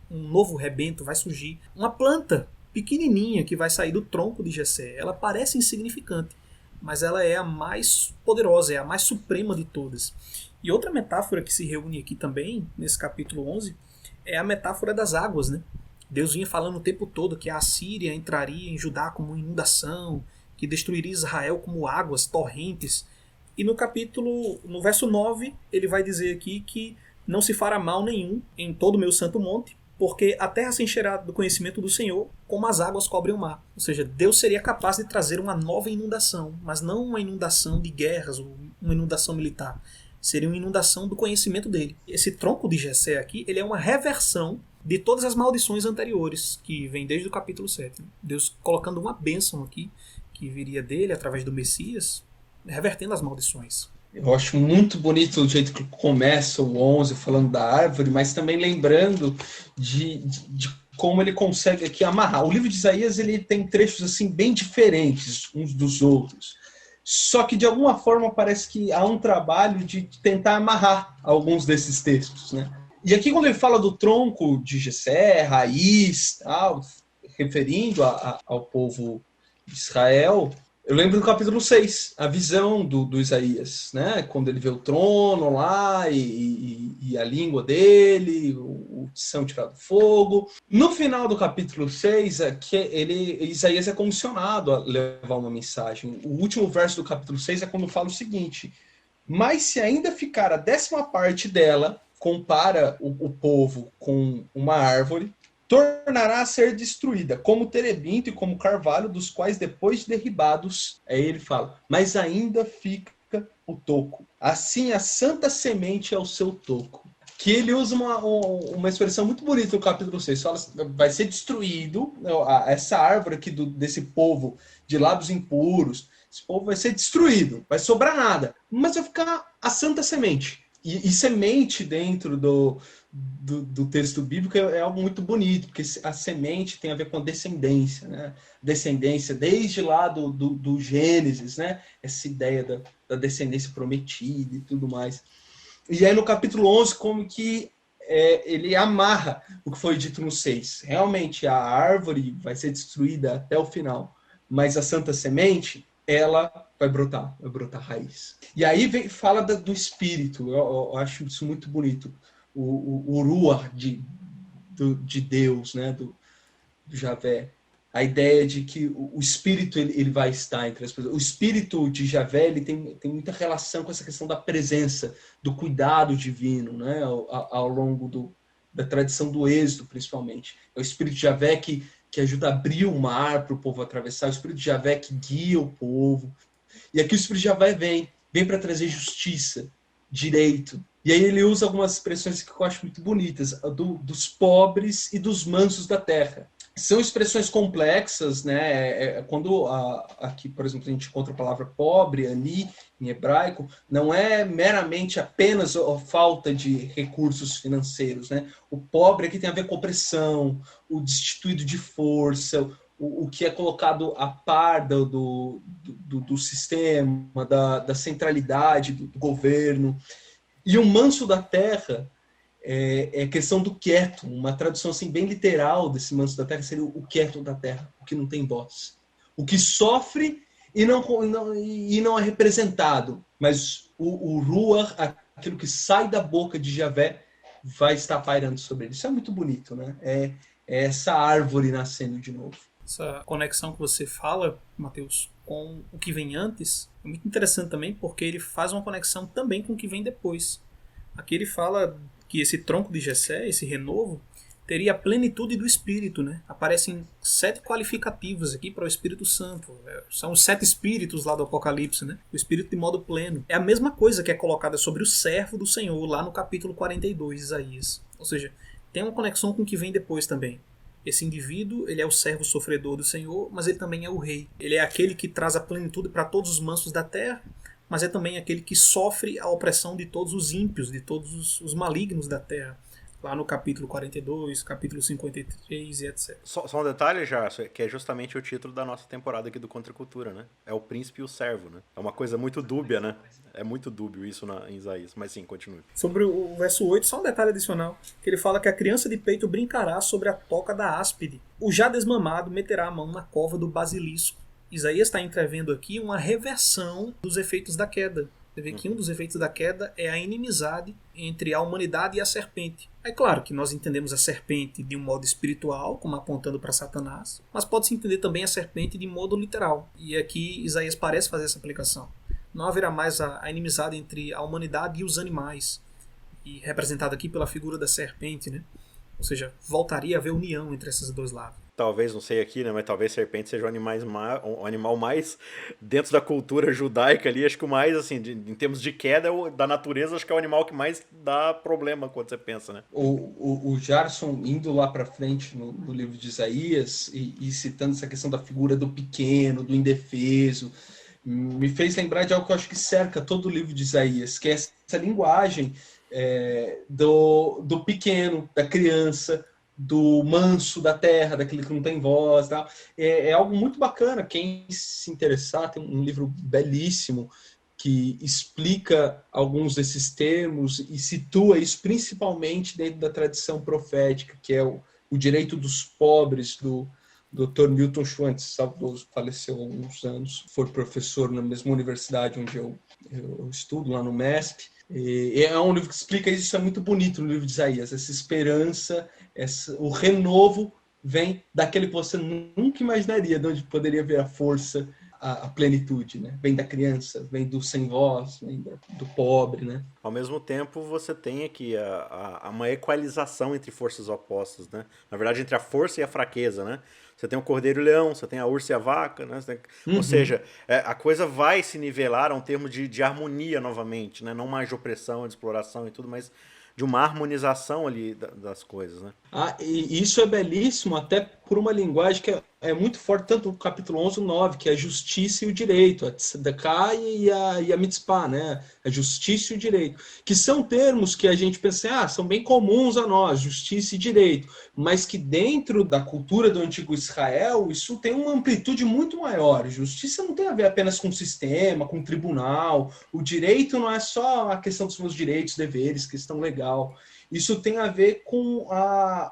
um novo rebento, vai surgir uma planta pequenininha que vai sair do tronco de Jessé. Ela parece insignificante, mas ela é a mais poderosa, é a mais suprema de todas. E outra metáfora que se reúne aqui também, nesse capítulo 11, é a metáfora das águas, né? Deus vinha falando o tempo todo que a Assíria entraria em Judá como inundação, que destruiria Israel como águas, torrentes. E no verso 9, ele vai dizer aqui que não se fará mal nenhum em todo o meu santo monte, porque a terra se encherá do conhecimento do Senhor, como as águas cobrem o mar. Ou seja, Deus seria capaz de trazer uma nova inundação, mas não uma inundação de guerras ou uma inundação militar. Seria uma inundação do conhecimento dele. Esse tronco de Jessé aqui, ele é uma reversão de todas as maldições anteriores, que vem desde o capítulo 7. Deus colocando uma bênção aqui, que viria dele através do Messias, revertendo as maldições. Eu acho muito bonito o jeito que começa o 11 falando da árvore, mas também lembrando de como ele consegue aqui amarrar. O livro de Isaías ele tem trechos assim bem diferentes uns dos outros. Só que de alguma forma parece que há um trabalho de tentar amarrar alguns desses textos, né? E aqui quando ele fala do tronco de Jessé, raiz, tal, referindo ao povo Israel, Eu lembro do capítulo 6, a visão do Isaías, né? Quando ele vê o trono lá e a língua dele, o tição tirado do fogo. No final do capítulo 6, Isaías é comissionado a levar uma mensagem. O último verso do capítulo 6 é quando fala o seguinte: mas se ainda ficar a 10ª parte dela, compara o povo com uma árvore, tornará a ser destruída, como o terebinto e como o carvalho, dos quais depois de derribados, aí ele fala, mas ainda fica o toco. Assim a santa semente é o seu toco. Que ele usa uma expressão muito bonita no capítulo 6. Fala, vai ser destruído, essa árvore aqui desse povo de lábios impuros, esse povo vai ser destruído, vai sobrar nada, mas vai ficar a santa semente. E semente dentro do texto bíblico é algo muito bonito, porque a semente tem a ver com a descendência, né? Descendência desde lá do Gênesis, né? Essa ideia da descendência prometida e tudo mais. E aí no capítulo 11, como que ele amarra o que foi dito no 6. Realmente a árvore vai ser destruída até o final, mas a santa semente, ela vai brotar raiz. E aí fala do espírito, eu acho isso muito bonito. O Ruach de Deus, né? do Javé. A ideia de que o espírito ele vai estar entre as pessoas. O espírito de Javé ele tem muita relação com essa questão da presença, do cuidado divino, né? ao longo da tradição do Êxodo, principalmente. É o espírito de Javé que ajuda a abrir o mar para o povo atravessar, o espírito de Javé que guia o povo. E aqui o espírito de Javé vem para trazer justiça, direito. E aí ele usa algumas expressões que eu acho muito bonitas, dos pobres e dos mansos da terra. São expressões complexas, né? Quando aqui, por exemplo, a gente encontra a palavra pobre, ani, em hebraico, não é meramente apenas a falta de recursos financeiros, né? O pobre aqui tem a ver com opressão, o destituído de força, o que é colocado a par do sistema, da centralidade do governo. E o manso da terra é questão do quieto, uma tradução assim, bem literal desse manso da terra seria o quieto da terra, o que não tem voz. O que sofre e não é representado, mas o Ruach, aquilo que sai da boca de Javé, vai estar pairando sobre ele. Isso é muito bonito, né? É essa árvore nascendo de novo. Essa conexão que você fala, Mateus, com o que vem antes, é muito interessante também, porque ele faz uma conexão também com o que vem depois. Aqui ele fala que esse tronco de Jessé, esse renovo, teria a plenitude do Espírito, né? Aparecem 7 qualificativos aqui para o Espírito Santo. São os 7 Espíritos lá do Apocalipse, né? O Espírito de modo pleno. É a mesma coisa que é colocada sobre o servo do Senhor, lá no capítulo 42 de Isaías. Ou seja, tem uma conexão com o que vem depois também. Esse indivíduo, ele é o servo sofredor do Senhor, mas ele também é o rei. Ele é aquele que traz a plenitude para todos os mansos da terra, mas é também aquele que sofre a opressão de todos os ímpios, de todos os malignos da terra. Lá no capítulo 42, capítulo 53 e etc. Só um detalhe, já, que é justamente o título da nossa temporada aqui do Contra a Cultura, né? É o príncipe e o servo, né? É uma coisa muito dúbia, né? É muito dúbio isso em Isaías, mas sim, continue. Sobre o verso 8, só um detalhe adicional, que ele fala que a criança de peito brincará sobre a toca da áspide. O já desmamado meterá a mão na cova do basilisco. Isaías está entrevendo aqui uma reversão dos efeitos da queda. Você vê que um dos efeitos da queda é a inimizade entre a humanidade e a serpente. É claro que nós entendemos a serpente de um modo espiritual, como apontando para Satanás, mas pode-se entender também a serpente de modo literal. E aqui Isaías parece fazer essa aplicação. Não haverá mais a inimizade entre a humanidade e os animais, e representada aqui pela figura da serpente, né? Ou seja, voltaria a haver união entre esses dois lados. Talvez, não sei aqui, né, mas talvez serpente seja o animal mais, dentro da cultura judaica ali, acho que o mais, assim, em termos de queda da natureza, acho que é o animal que mais dá problema quando você pensa, né? O Jarson, indo lá para frente no livro de Isaías, e citando essa questão da figura do pequeno, do indefeso, me fez lembrar de algo que eu acho que cerca todo o livro de Isaías, que é essa linguagem do pequeno, da criança, do manso da terra, daquele que não tem voz, tal. É algo muito bacana. Quem se interessar, tem um livro belíssimo que explica alguns desses termos e situa isso principalmente dentro da tradição profética, que é o direito dos pobres, Dr. Milton Schwantz, saudoso, faleceu há uns anos, foi professor na mesma universidade onde eu estudo, lá no MESP. E é um livro que explica isso, é muito bonito no livro de Isaías, essa esperança, o renovo vem daquele que você nunca imaginaria, de onde poderia ver a força, a plenitude, né? Vem da criança, vem do sem voz, vem do pobre, né? Ao mesmo tempo, você tem aqui uma equalização entre forças opostas, né? Na verdade, entre a força e a fraqueza, né? Você tem o cordeiro e o leão, você tem a ursa e a vaca, né? Ou seja, a coisa vai se nivelar a um termo de harmonia novamente, né? Não mais de opressão, de exploração e tudo, mas de uma harmonização ali das coisas, né? E isso é belíssimo, até por uma linguagem que é muito forte, tanto no capítulo 11 e 9, que é a justiça e o direito, a tzedakah e a mitzvah, né? A justiça e o direito, que são termos que a gente pensa, são bem comuns a nós, justiça e direito, mas que dentro da cultura do antigo Israel, isso tem uma amplitude muito maior. Justiça não tem a ver apenas com sistema, com tribunal, o direito não é só a questão dos meus direitos, deveres, questão legal. Isso tem a ver com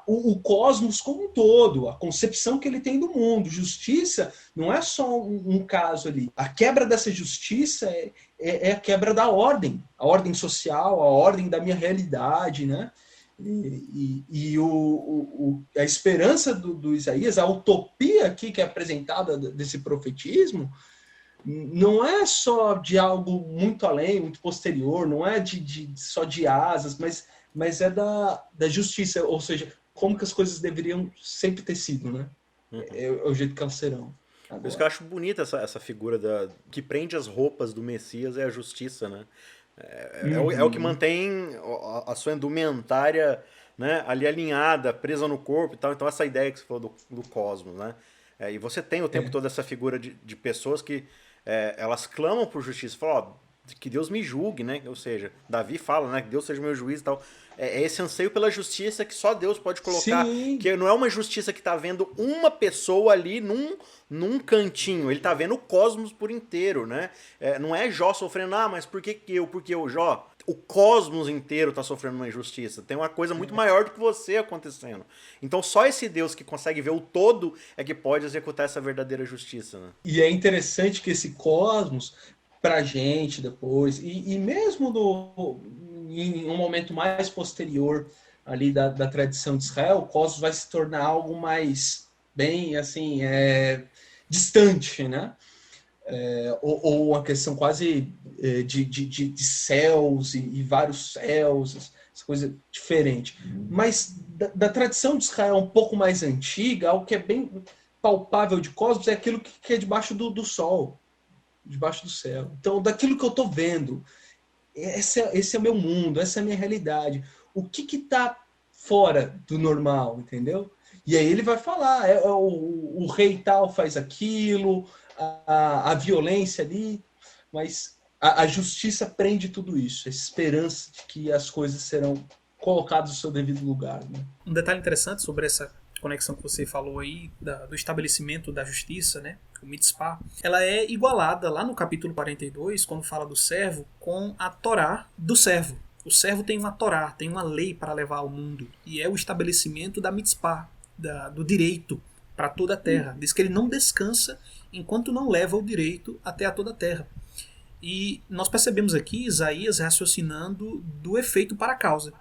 o cosmos como um todo, a concepção que ele tem do mundo. Justiça não é só um caso ali. A quebra dessa justiça é a quebra da ordem, a ordem social, a ordem da minha realidade, né? A esperança do Isaías, a utopia aqui que é apresentada desse profetismo, não é só de algo muito além, muito posterior, não é só de asas, mas é da justiça, ou seja, como que as coisas deveriam sempre ter sido, né? É o jeito que elas serão. Por isso que eu acho bonita essa figura que prende as roupas do Messias é a justiça, né? É o que mantém a sua indumentária, né, ali alinhada, presa no corpo e tal. Então essa ideia que você falou do cosmos, né? E você tem o tempo todo essa figura de pessoas que elas clamam por justiça, falam, que Deus me julgue, né? Ou seja, Davi fala, né, que Deus seja meu juiz e tal. É esse anseio pela justiça que só Deus pode colocar. Sim. Que não é uma justiça que tá vendo uma pessoa ali num cantinho. Ele tá vendo o cosmos por inteiro, né? Não é Jó sofrendo, mas por que eu? Porque eu, Jó? O cosmos inteiro tá sofrendo uma injustiça. Tem uma coisa muito maior do que você acontecendo. Então só esse Deus que consegue ver o todo é que pode executar essa verdadeira justiça, né? E é interessante que esse cosmos, pra gente depois, e mesmo em um momento mais posterior ali da tradição de Israel, o cosmos vai se tornar algo mais bem, assim, distante, né? Ou uma questão quase de céus e vários céus, essa coisa diferente. Mas da tradição de Israel um pouco mais antiga, algo que é bem palpável de cosmos é aquilo que é debaixo do sol, debaixo do céu. Então, daquilo que eu estou vendo, esse é o meu mundo, essa é a minha realidade. O que está fora do normal, entendeu? E aí ele vai falar, o rei tal faz aquilo, a violência ali, mas a justiça prende tudo isso, a esperança de que as coisas serão colocadas no seu devido lugar, né? Um detalhe interessante sobre essa conexão que você falou aí, do estabelecimento da justiça, né? O mitzvah, ela é igualada lá no capítulo 42, quando fala do servo, com a Torá do servo. O servo tem uma Torá, tem uma lei para levar ao mundo, e é o estabelecimento da mitzvah, do direito para toda a terra. Diz que ele não descansa enquanto não leva o direito até a toda a terra. E nós percebemos aqui Isaías raciocinando do efeito para a causa.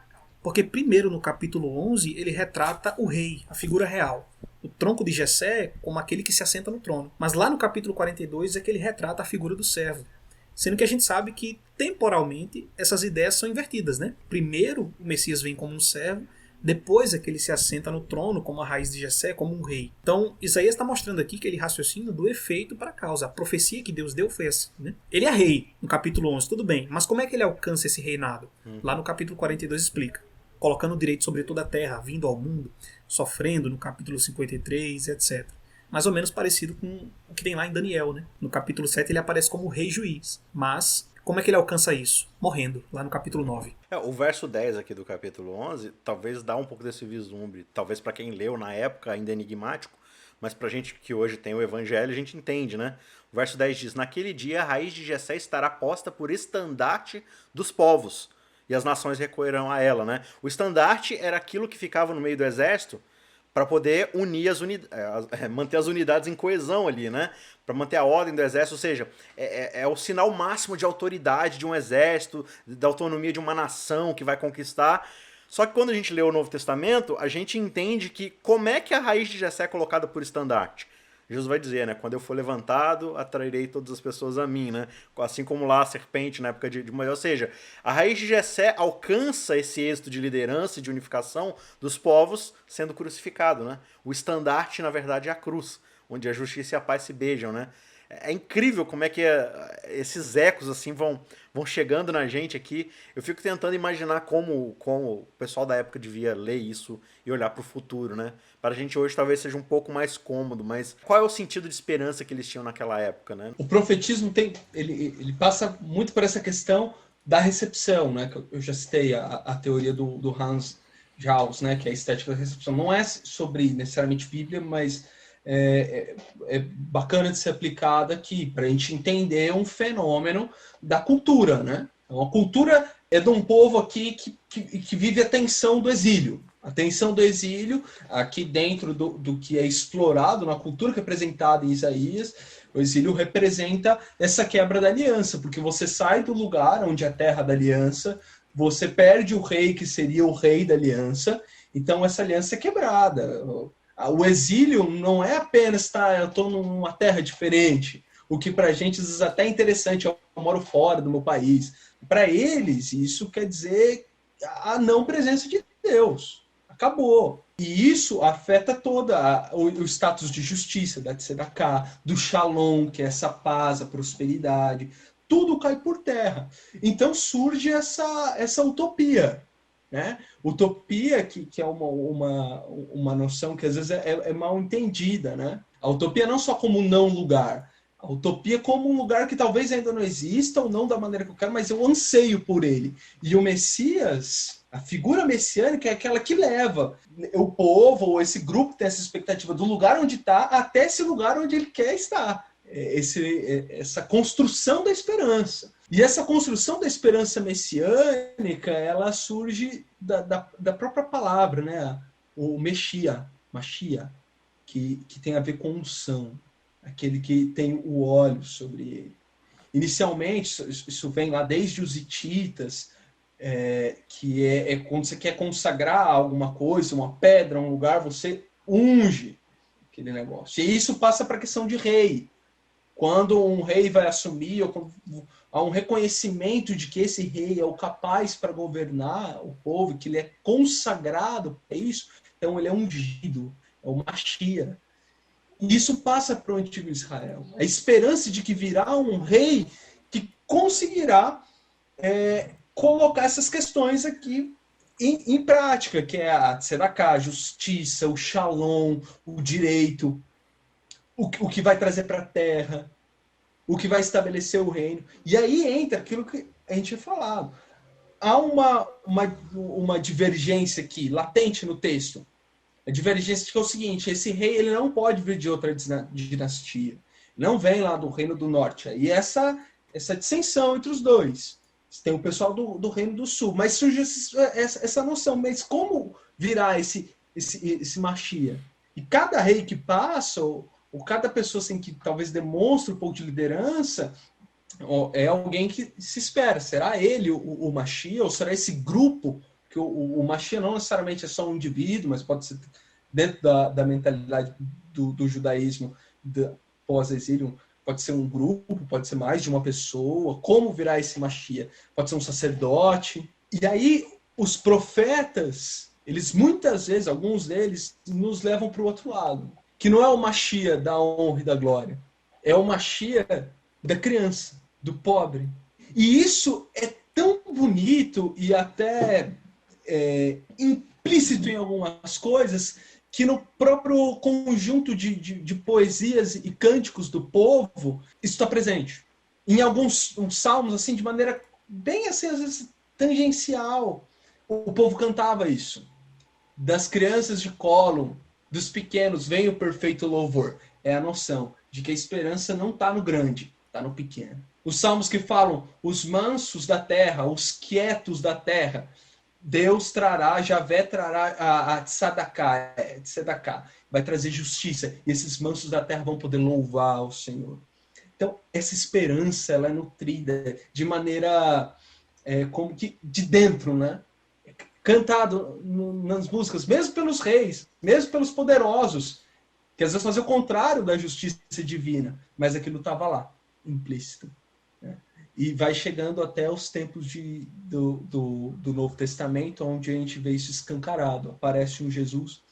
Porque primeiro no capítulo 11 ele retrata o rei, a figura real. O tronco de Jessé como aquele que se assenta no trono. Mas lá no capítulo 42 é que ele retrata a figura do servo. Sendo que a gente sabe que temporalmente essas ideias são invertidas, né? Primeiro o Messias vem como um servo, depois é que ele se assenta no trono como a raiz de Jessé, como um rei. Então Isaías está mostrando aqui que ele raciocina do efeito para a causa. A profecia que Deus deu foi assim, né? Ele é rei no capítulo 11, tudo bem. Mas como é que ele alcança esse reinado? Lá no capítulo 42 explica. Colocando o direito sobre toda a terra, vindo ao mundo, sofrendo no capítulo 53, etc. Mais ou menos parecido com o que tem lá em Daniel, né? No capítulo 7 ele aparece como rei juiz. Mas como é que ele alcança isso? Morrendo, lá no capítulo 9. O verso 10 aqui do capítulo 11 talvez dá um pouco desse vislumbre. Talvez para quem leu na época ainda enigmático, mas pra gente que hoje tem o evangelho a gente entende, né? O verso 10 diz, naquele dia a raiz de Jessé estará posta por estandarte dos povos, e as nações recorrerão a ela, né? O estandarte era aquilo que ficava no meio do exército para poder unir manter as unidades em coesão ali, né? Para manter a ordem do exército, ou seja, é o sinal máximo de autoridade de um exército, da autonomia de uma nação que vai conquistar. Só que quando a gente lê o Novo Testamento, a gente entende que como é que a raiz de Jessé é colocada por estandarte. Jesus vai dizer, né? Quando eu for levantado, atrairei todas as pessoas a mim, né? Assim como lá a serpente na época de Moisés. Ou seja, a raiz de Jessé alcança esse êxito de liderança e de unificação dos povos sendo crucificado, né? O estandarte, na verdade, é a cruz, onde a justiça e a paz se beijam, né? É incrível como é que esses ecos assim vão chegando na gente aqui. Eu fico tentando imaginar como o pessoal da época devia ler isso e olhar para o futuro, né? Para a gente hoje talvez seja um pouco mais cômodo, mas qual é o sentido de esperança que eles tinham naquela época, né? O profetismo ele passa muito por essa questão da recepção, né? Que eu já citei a teoria do Hans Jaus, né? Que é a estética da recepção. Não é sobre necessariamente Bíblia, mas é bacana de ser aplicada aqui para a gente entender um fenômeno da cultura, né? Então, a cultura é de um povo aqui que vive a tensão do exílio. A tensão do exílio, aqui dentro do que é explorado na cultura que é apresentada em Isaías, o exílio representa essa quebra da aliança, porque você sai do lugar onde é a terra da aliança, você perde o rei que seria o rei da aliança, então essa aliança é quebrada. O exílio não é apenas, eu estou numa terra diferente, o que para a gente às vezes até é interessante, eu moro fora do meu país. Para eles, isso quer dizer a não presença de Deus. Acabou. E isso afeta toda o status de justiça, da tzedakah, do shalom, que é essa paz, a prosperidade. Tudo cai por terra. Então surge essa utopia. Né? Utopia, que é uma noção que às vezes é mal entendida. Né? A utopia não só como não lugar, a utopia como um lugar que talvez ainda não exista ou não da maneira que eu quero, mas eu anseio por ele. E o Messias, a figura messiânica é aquela que leva o povo ou esse grupo tem essa expectativa do lugar onde está até esse lugar onde ele quer estar. Essa construção da esperança. E essa construção da esperança messiânica, ela surge da própria palavra, né? O Mashiach, que tem a ver com unção, aquele que tem o óleo sobre ele. Inicialmente, isso vem lá desde os hititas, que é quando você quer consagrar alguma coisa, uma pedra, um lugar, você unge aquele negócio. E isso passa para a questão de rei. Quando um rei vai assumir, ou há um reconhecimento de que esse rei é o capaz para governar o povo, que ele é consagrado para isso, então ele é ungido, é o Mashiach. E isso passa para o antigo Israel. A esperança de que virá um rei que conseguirá colocar essas questões aqui em prática, que é a tzedakah, a justiça, o shalom, o direito, o que vai trazer para a terra, o que vai estabelecer o reino. E aí entra aquilo que a gente tinha falado. Há uma divergência aqui, latente no texto. A divergência que é o seguinte, esse rei ele não pode vir de outra dinastia. Não vem lá do Reino do Norte. E essa dissensão entre os dois. Tem o pessoal do Reino do Sul. Mas surge essa noção. Mas como virá esse Mashiach? E cada rei que passa, ou cada pessoa assim, que talvez demonstre um pouco de liderança, é alguém que se espera. Será ele o Mashiach? Ou será esse grupo? Que o Mashiach não necessariamente é só um indivíduo, mas pode ser dentro da mentalidade do judaísmo pós-exílio, pode ser um grupo, pode ser mais de uma pessoa. Como virá esse Mashiach? Pode ser um sacerdote. E aí os profetas, eles muitas vezes, alguns deles, nos levam para o outro lado. Que não é o Mashiach da honra e da glória. É o Mashiach da criança, do pobre. E isso é tão bonito e até implícito em algumas coisas que no próprio conjunto de poesias e cânticos do povo isso está presente. Em alguns salmos, assim, de maneira bem assim, às vezes, tangencial, o povo cantava isso. Das crianças de colo, dos pequenos, vem o perfeito louvor. É a noção de que a esperança não está no grande, está no pequeno. Os salmos que falam os mansos da terra, os quietos da terra, Deus trará, Javé trará a tzedakah, vai trazer justiça, e esses mansos da terra vão poder louvar o Senhor. Então, essa esperança, ela é nutrida de maneira como que de dentro, né? Cantado nas músicas, mesmo pelos reis, mesmo pelos poderosos, que às vezes fazem o contrário da justiça divina, mas aquilo estava lá, implícito. Né? E vai chegando até os tempos do Novo Testamento, onde a gente vê isso escancarado. Aparece um Jesus,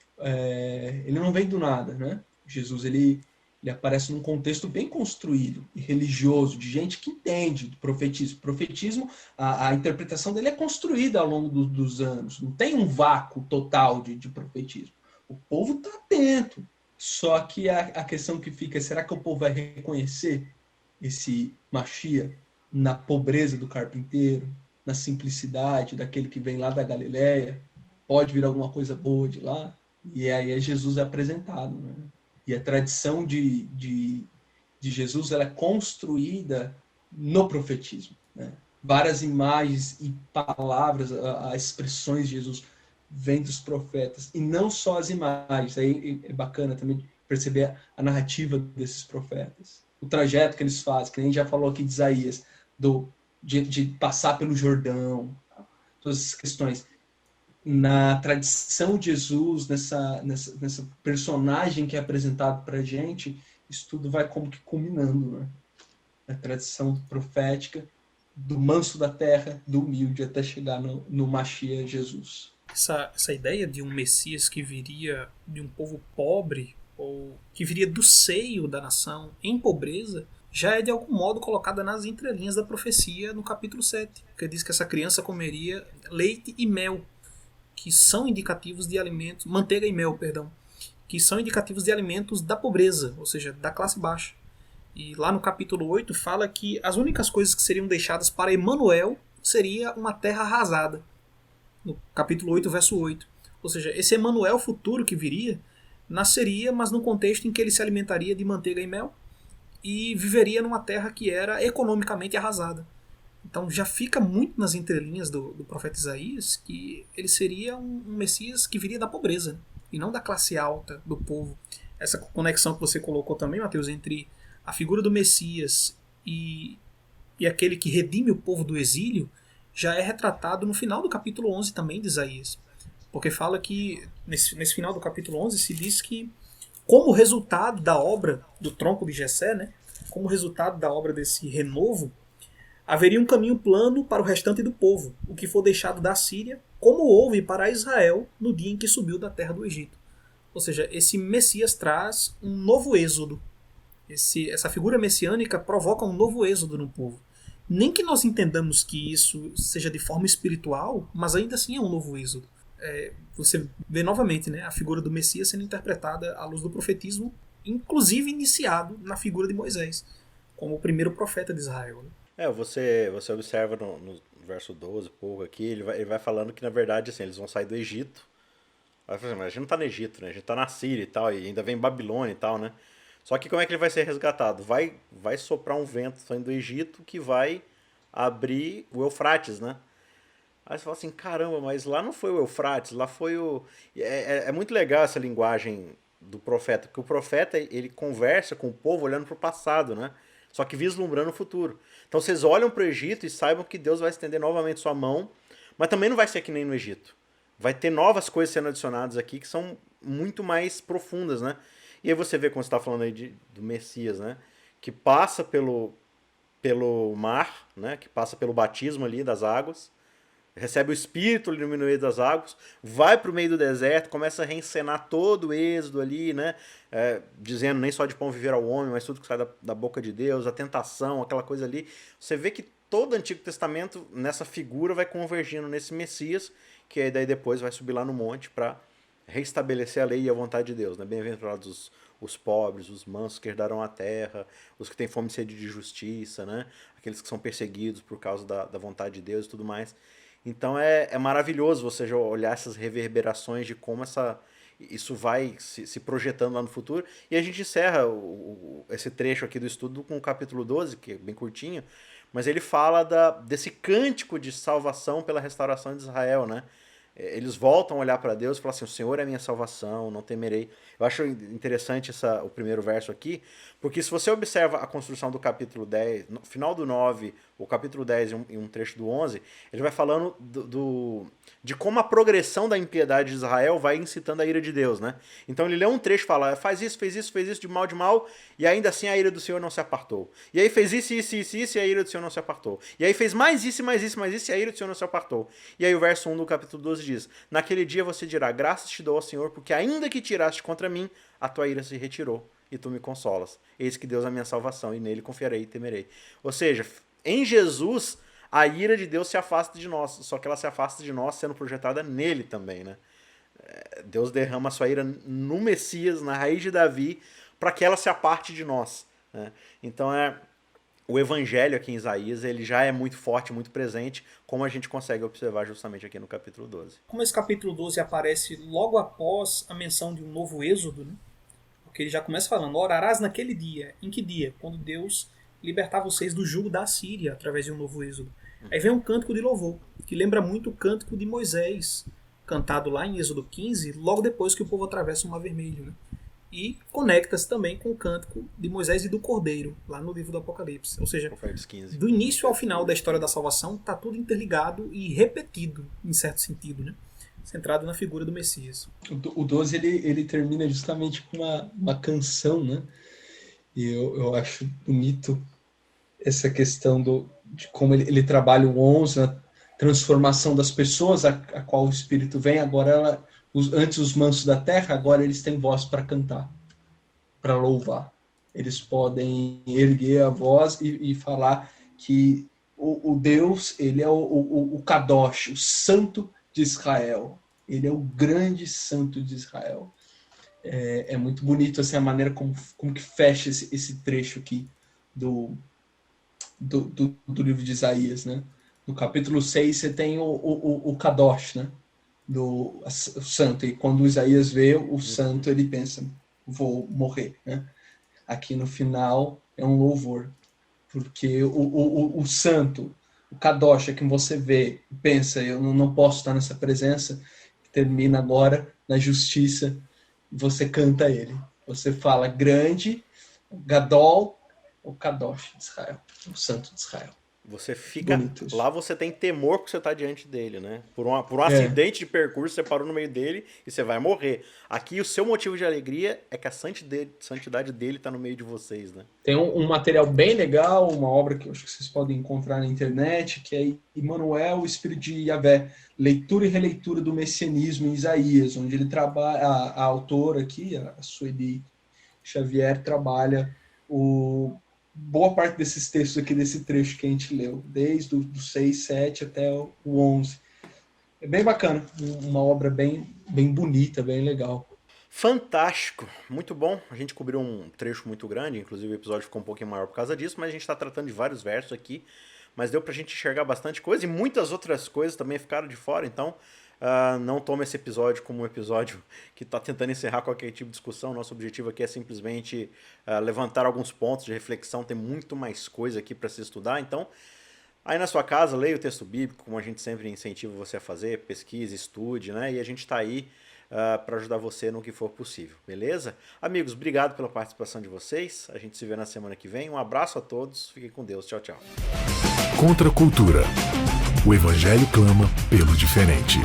ele não vem do nada, né? Jesus, ele aparece num contexto bem construído e religioso, de gente que entende do profetismo. O profetismo, a interpretação dele é construída ao longo dos anos. Não tem um vácuo total de profetismo. O povo está atento. Só que a questão que fica é, será que o povo vai reconhecer esse Machia na pobreza do carpinteiro, na simplicidade daquele que vem lá da Galileia? Pode vir alguma coisa boa de lá? E aí Jesus é apresentado, né? E a tradição de Jesus, ela é construída no profetismo, né? Várias imagens e palavras, as expressões de Jesus vêm dos profetas, e não só as imagens. Aí é bacana também perceber a desses profetas, o trajeto que eles fazem, que a gente já falou aqui de Isaías, de passar pelo Jordão, todas essas questões. Na tradição de Jesus, nessa personagem que é apresentado para a gente, isso tudo vai como que culminando, né? A tradição profética do manso da terra, do humilde, até chegar no Machia Jesus. Essa ideia de um Messias que viria de um povo pobre, ou que viria do seio da nação em pobreza, já é de algum modo colocada nas entrelinhas da profecia no capítulo 7, que diz que essa criança comeria leite e mel, que são indicativos de alimentos, manteiga e mel, perdão, que são indicativos de alimentos da pobreza, ou seja, da classe baixa. E lá no capítulo 8 fala que as únicas coisas que seriam deixadas para Emanuel seria uma terra arrasada. No capítulo 8, verso 8. Ou seja, esse Emanuel futuro que viria, nasceria, mas num contexto em que ele se alimentaria de manteiga e mel e viveria numa terra que era economicamente arrasada. Então já fica muito nas entrelinhas do profeta Isaías que ele seria um Messias que viria da pobreza e não da classe alta do povo. Essa conexão que você colocou também, Mateus, entre a figura do Messias e aquele que redime o povo do exílio já é retratado no final do capítulo 11 também de Isaías. Porque fala que nesse final do capítulo 11 se diz que como resultado da obra do tronco de Jessé, né, como resultado da obra desse renovo, haveria um caminho plano para o restante do povo, o que for deixado da Síria, como houve para Israel no dia em que subiu da terra do Egito. Ou seja, esse Messias traz um novo êxodo. Essa figura messiânica provoca um novo êxodo no povo. Nem que nós entendamos que isso seja de forma espiritual, mas ainda assim é um novo êxodo. Você vê novamente, né, a figura do Messias sendo interpretada à luz do profetismo, inclusive iniciado na figura de Moisés, como o primeiro profeta de Israel. Né? Você observa no verso 12, pouco aqui, ele vai falando que na verdade assim, eles vão sair do Egito. Vai falar, mas a gente não tá no Egito, né? A gente tá na Síria e tal, e ainda vem Babilônia e tal, né? Só que como é que ele vai ser resgatado? Vai soprar um vento saindo do Egito que vai abrir o Eufrates, né? Aí você fala assim, caramba, mas lá não foi o Eufrates, lá foi o... É muito legal essa linguagem do profeta, porque o profeta, ele conversa com o povo olhando para o passado, né? Só que vislumbrando o futuro. Então vocês olham para o Egito e saibam que Deus vai estender novamente sua mão, mas também não vai ser que nem no Egito. Vai ter novas coisas sendo adicionadas aqui que são muito mais profundas, né? E aí você vê, como você está falando aí do Messias, né? Que passa pelo mar, né? Que passa pelo batismo ali das águas, recebe o Espírito ali no meio das águas, vai para o meio do deserto, começa a reencenar todo o êxodo ali, né? Dizendo nem só de pão viver ao homem, mas tudo que sai da boca de Deus, a tentação, aquela coisa ali. Você vê que todo o Antigo Testamento, nessa figura, vai convergindo nesse Messias, que aí daí depois vai subir lá no monte para restabelecer a lei e a vontade de Deus. Né? Bem-aventurados os pobres, os mansos que herdarão a terra, os que têm fome e sede de justiça, né? Aqueles que são perseguidos por causa da vontade de Deus e tudo mais. Então é maravilhoso você olhar essas reverberações de como isso vai se projetando lá no futuro. E a gente encerra esse trecho aqui do estudo com o capítulo 12, que é bem curtinho, mas ele fala desse cântico de salvação pela restauração de Israel, né? Eles voltam a olhar para Deus e falam assim, o Senhor é a minha salvação, não temerei. Eu acho interessante o primeiro verso aqui, porque se você observa a construção do capítulo 10, no final do 9, o capítulo 10 e um trecho do 11, ele vai falando de como a progressão da impiedade de Israel vai incitando a ira de Deus, né? Então ele lê um trecho e fala, fez isso, de mal, e ainda assim a ira do Senhor não se apartou. E aí fez isso, e a ira do Senhor não se apartou. E aí fez mais isso, e a ira do Senhor não se apartou. E aí o verso 1 do capítulo 12 diz, naquele dia você dirá, graças te dou ao Senhor, porque ainda que tiraste contra mim, a tua ira se retirou, e tu me consolas. Eis que Deus é a minha salvação, e nele confiarei e temerei. Ou seja, em Jesus, a ira de Deus se afasta de nós, só que ela se afasta de nós sendo projetada nele também, né? Deus derrama a sua ira no Messias, na raiz de Davi, para que ela se aparte de nós, né? Então o evangelho aqui em Isaías, ele já é muito forte, muito presente, como a gente consegue observar justamente aqui no capítulo 12. Como esse capítulo 12 aparece logo após a menção de um novo êxodo, né? Porque ele já começa falando, orarás naquele dia. Em que dia? Quando Deus libertar vocês do jugo da Síria, através de um novo êxodo. Aí vem um cântico de louvor, que lembra muito o cântico de Moisés, cantado lá em Êxodo 15, logo depois que o povo atravessa o Mar Vermelho, né? E conecta-se também com o cântico de Moisés e do Cordeiro, lá no livro do Apocalipse. Ou seja, do início ao final da história da salvação, está tudo interligado e repetido, em certo sentido, né? Centrado na figura do Messias. O 12 ele termina justamente com uma canção, né? E eu acho bonito essa questão de como ele trabalha o 11, a transformação das pessoas a qual o Espírito vem. Agora, antes os mansos da terra, agora eles têm voz para cantar, para louvar. Eles podem erguer a voz e falar que o Deus, ele é o Kadosh, o Santo de Israel. Ele é o grande Santo de Israel. É muito bonito assim, a maneira como que fecha esse trecho aqui do livro de Isaías, né? No capítulo 6 você tem o Kadosh, né? O santo. E quando Isaías vê o santo, ele pensa, vou morrer, né? Aqui no final é um louvor, porque o santo, o Kadosh, é quem você vê, pensa, eu não posso estar nessa presença, termina agora na justiça. Você canta ele. Você fala grande, Gadol, o Kadosh de Israel, o Santo de Israel. Você fica... Lá você tem temor porque você está diante dele, né? Por um acidente de percurso, você parou no meio dele e você vai morrer. Aqui o seu motivo de alegria é que a santidade dele está no meio de vocês, né? Tem um material bem legal, uma obra que eu acho que vocês podem encontrar na internet, que é Emmanuel, o Espírito de Yahvé, leitura e releitura do messianismo em Isaías, onde ele trabalha, a autora aqui, a Sueli Xavier, trabalha boa parte desses textos aqui, desse trecho que a gente leu, desde o 6, 7 até o 11. É bem bacana, uma obra bem bonita, bem legal. Fantástico, muito bom. A gente cobriu um trecho muito grande, inclusive o episódio ficou um pouquinho maior por causa disso, mas a gente está tratando de vários versos aqui, mas deu pra gente enxergar bastante coisa e muitas outras coisas também ficaram de fora, então não tome esse episódio como um episódio que está tentando encerrar qualquer tipo de discussão. Nosso objetivo aqui é simplesmente levantar alguns pontos de reflexão, tem muito mais coisa aqui para se estudar, então aí na sua casa, leia o texto bíblico, como a gente sempre incentiva você a fazer, pesquise, estude, né? E a gente está aí para ajudar você no que for possível, beleza? Amigos, obrigado pela participação de vocês, a gente se vê na semana que vem, um abraço a todos, fiquem com Deus, tchau, tchau. Contra a cultura. O Evangelho clama pelo diferente.